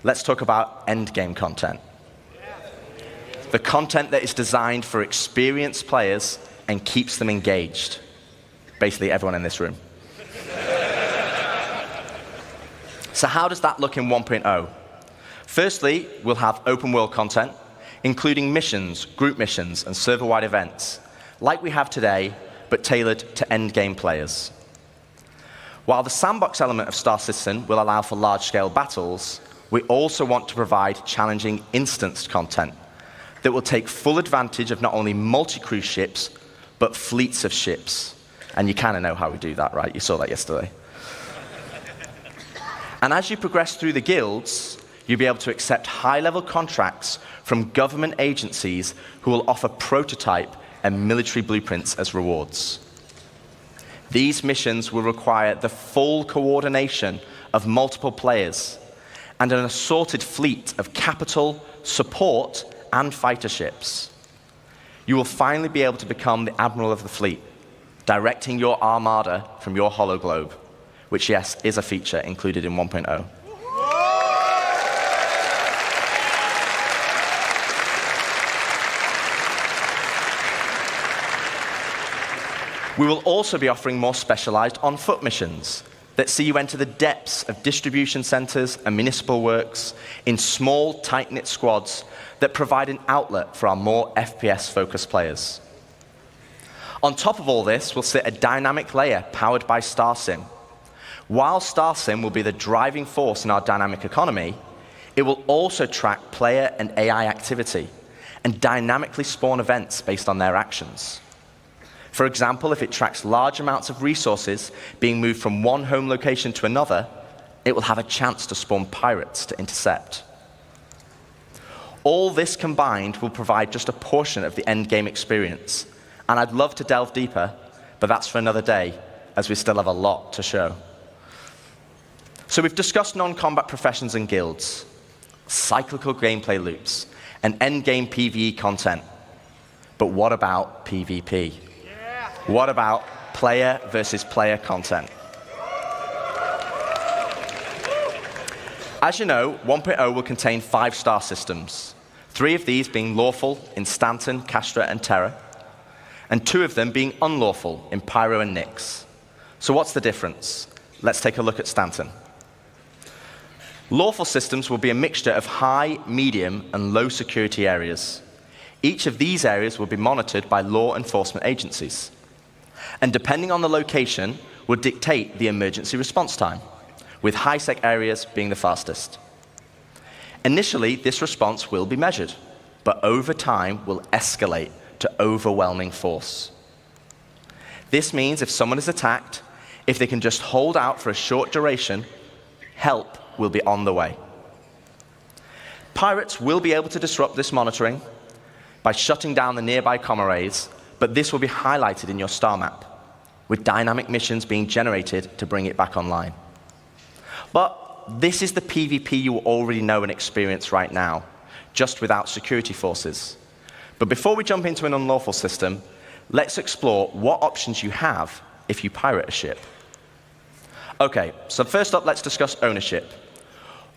let's talk about endgame content. The content that is designed for experienced players and keeps them engaged. Basically, everyone in this room. So how does that look in 1.0? Firstly, we'll have open world content, including missions, group missions, and server-wide events, like we have today, but tailored to endgame players. While the sandbox element of Star Citizen will allow for large-scale battles, we also want to provide challenging instanced content that will take full advantage of not only multi-crew ships, but fleets of ships. And you kind of know how we do that, right? You saw that yesterday. And as you progress through the guilds, you'll be able to accept high-level contracts from government agencies who will offer prototype and military blueprints as rewards. These missions will require the full coordination of multiple players and an assorted fleet of capital, support, and fighter ships. You will finally be able to become the admiral of the fleet, directing your armada from your hologlobe, which, yes, is a feature included in 1.0. We will also be offering more specialized on-foot missions that see you enter the depths of distribution centers and municipal works in small, tight-knit squads that provide an outlet for our more FPS-focused players. On top of all this will sit a dynamic layer powered by StarSim. While StarSim will be the driving force in our dynamic economy, it will also track player and AI activity and dynamically spawn events based on their actions. For example, if it tracks large amounts of resources being moved from one home location to another, it will have a chance to spawn pirates to intercept. All this combined will provide just a portion of the endgame experience, and I'd love to delve deeper, but that's for another day, as we still have a lot to show. So we've discussed non-combat professions and guilds, cyclical gameplay loops, and endgame PvE content. But what about PvP? What about player versus player content? As you know, 1.0 will contain 5 star systems, 3 of these being lawful in Stanton, Castra, and Terra, and 2 of them being unlawful in Pyro and Nyx. So what's the difference? Let's take a look at Stanton. Lawful systems will be a mixture of high, medium, and low security areas. Each of these areas will be monitored by law enforcement agencies, and depending on the location, will dictate the emergency response time, with high-sec areas being the fastest. Initially, this response will be measured, but over time will escalate to overwhelming force. This means if someone is attacked, if they can just hold out for a short duration, help will be on the way. Pirates will be able to disrupt this monitoring by shutting down the nearby comm arrays, but this will be highlighted in your star map, with dynamic missions being generated to bring it back online. But this is the PvP you already know and experience right now, just without security forces. But before we jump into an unlawful system, let's explore what options you have if you pirate a ship. Okay, so first up, let's discuss ownership.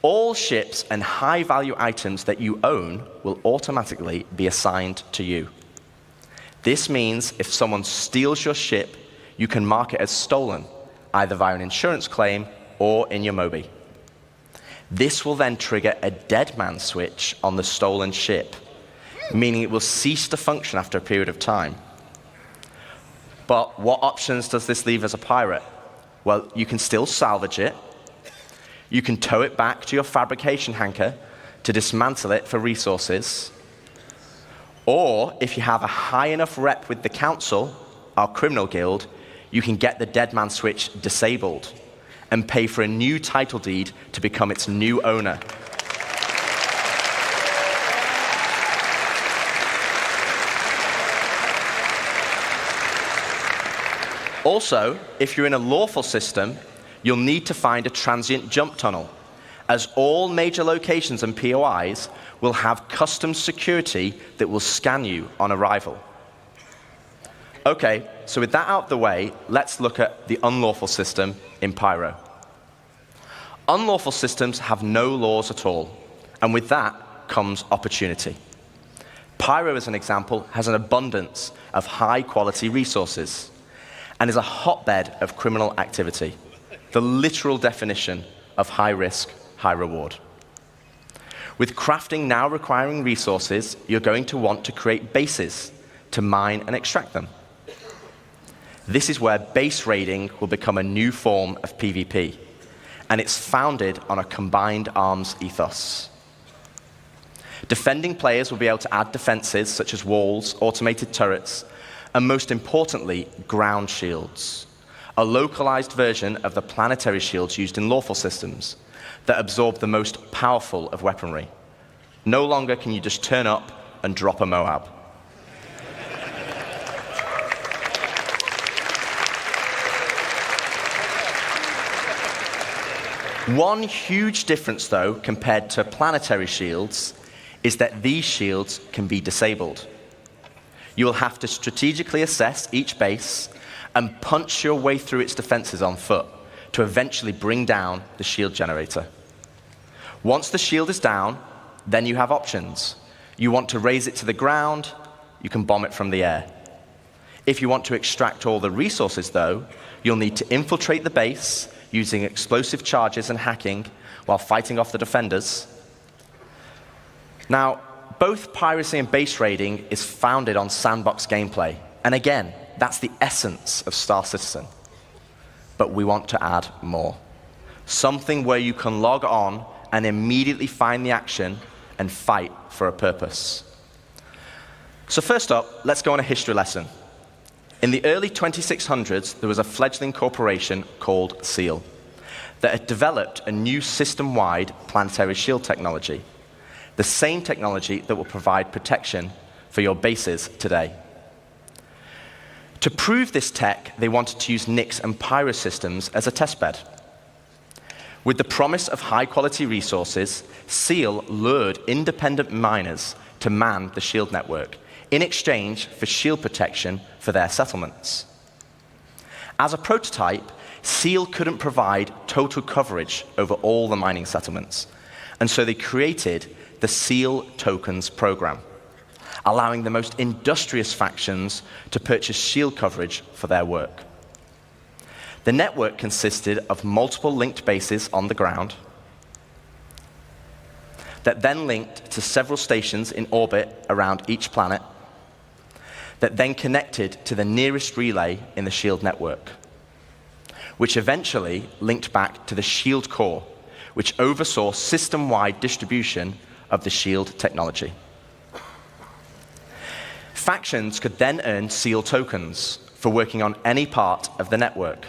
All ships and high-value items that you own will automatically be assigned to you. This means if someone steals your ship, you can mark it as stolen, either via an insurance claim or in your Mobi. This will then trigger a dead man switch on the stolen ship, meaning it will cease to function after a period of time. But what options does this leave as a pirate? Well, you can still salvage it. You can tow it back to your fabrication hangar to dismantle it for resources. Or, if you have a high enough rep with the council, our criminal guild, you can get the dead man switch disabled and pay for a new title deed to become its new owner. Also, if you're in a lawful system, you'll need to find a transient jump tunnel, as all major locations and POIs will have custom security that will scan you on arrival. Okay, so with that out of the way, let's look at the unlawful system in Pyro. Unlawful systems have no laws at all, and with that comes opportunity. Pyro, as an example, has an abundance of high-quality resources and is a hotbed of criminal activity, the literal definition of high risk, high reward. With crafting now requiring resources, you're going to want to create bases to mine and extract them. This is where base raiding will become a new form of PvP, and it's founded on a combined arms ethos. Defending players will be able to add defenses such as walls, automated turrets, and most importantly, ground shields, a localized version of the planetary shields used in lawful systems that absorb the most powerful of weaponry. No longer can you just turn up and drop a Moab. One huge difference, though, compared to planetary shields, is that these shields can be disabled. You will have to strategically assess each base and punch your way through its defenses on foot to eventually bring down the shield generator. Once the shield is down, then you have options. You want to raise it to the ground, you can bomb it from the air. If you want to extract all the resources, though, you'll need to infiltrate the base using explosive charges and hacking while fighting off the defenders. Now, both piracy and base raiding is founded on sandbox gameplay. And again, that's the essence of Star Citizen. But we want to add more. Something where you can log on and immediately find the action and fight for a purpose. So first up, let's go on a history lesson. In the early 2600s, there was a fledgling corporation called SEAL that had developed a new system-wide planetary shield technology, the same technology that will provide protection for your bases today. To prove this tech, they wanted to use Nyx and Pyro systems as a testbed. With the promise of high-quality resources, SEAL lured independent miners to man the shield network in exchange for shield protection for their settlements. As a prototype, SEAL couldn't provide total coverage over all the mining settlements, and so they created the SEAL Tokens program, allowing the most industrious factions to purchase shield coverage for their work. The network consisted of multiple linked bases on the ground that then linked to several stations in orbit around each planet that then connected to the nearest relay in the shield network, which eventually linked back to the shield core, which oversaw system-wide distribution of the shield technology. Factions could then earn SEAL tokens for working on any part of the network.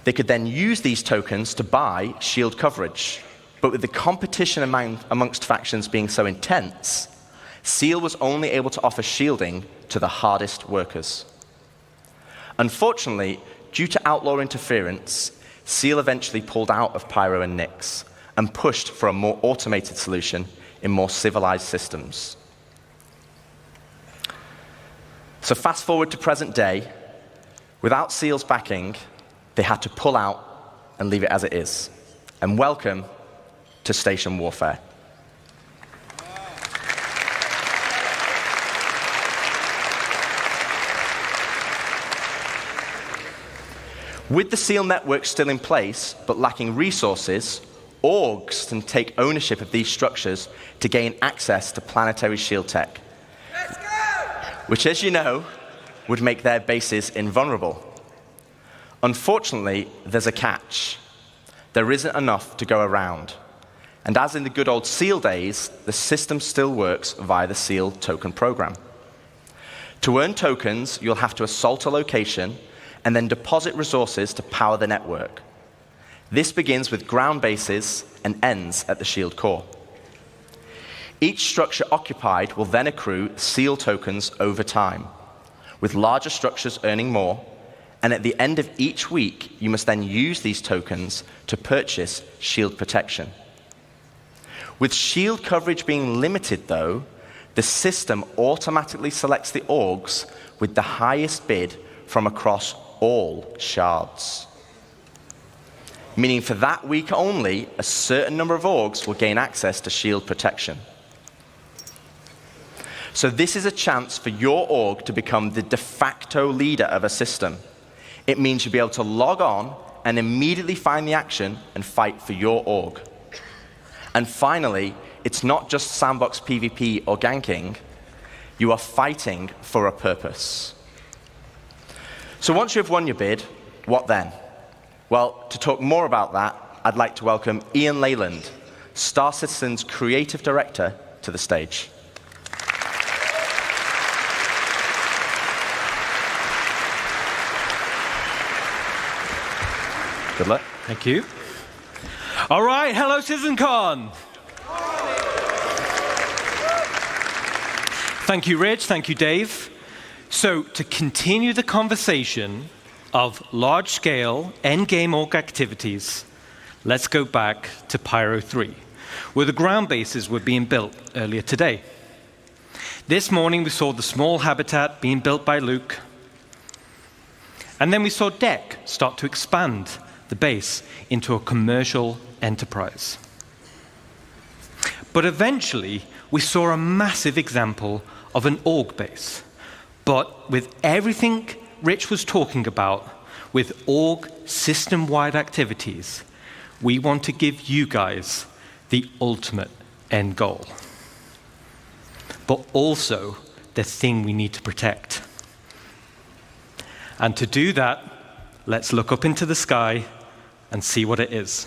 They could then use these tokens to buy shield coverage, but with the competition amongst factions being so intense, SEAL was only able to offer shielding to the hardest workers. Unfortunately, due to outlaw interference, SEAL eventually pulled out of Pyro and Nyx and pushed for a more automated solution in more civilized systems. So fast forward to present day, without SEAL's backing, they had to pull out and leave it as it is. And welcome to station warfare. With the SEAL network still in place, but lacking resources, orgs can take ownership of these structures to gain access to planetary shield tech, which, as you know, would make their bases invulnerable. Unfortunately, there's a catch. There isn't enough to go around. And as in the good old SEAL days, the system still works via the SEAL token program. To earn tokens, you'll have to assault a location and then deposit resources to power the network. This begins with ground bases and ends at the shield core. Each structure occupied will then accrue SEAL tokens over time, with larger structures earning more, and at the end of each week, you must then use these tokens to purchase shield protection. With shield coverage being limited, though, the system automatically selects the orgs with the highest bid from across all shards. meaning for that week only, a certain number of orgs will gain access to shield protection. So this is a chance for your org to become the de facto leader of a system. It means you'll be able to log on and immediately find the action and fight for your org. And finally, it's not just sandbox PvP or ganking. You are fighting for a purpose. So once you've won your bid, what then? Well, to talk more about that, I'd like to welcome Ian Leyland, Star Citizen's Creative Director, to the stage. Good luck. Thank you. All right, hello, CitizenCon. Thank you, Rich. Thank you, Dave. So, to continue the conversation of large-scale endgame org activities, let's go back to Pyro 3, where the ground bases were being built earlier today. This morning, we saw the small habitat being built by Luke, and then we saw Deck start to expand the base into a commercial enterprise. But eventually, we saw a massive example of an org base. But with everything Rich was talking about, with org system-wide activities, we want to give you guys the ultimate end goal. But also the thing we need to protect. And to do that, let's look up into the sky and see what it is.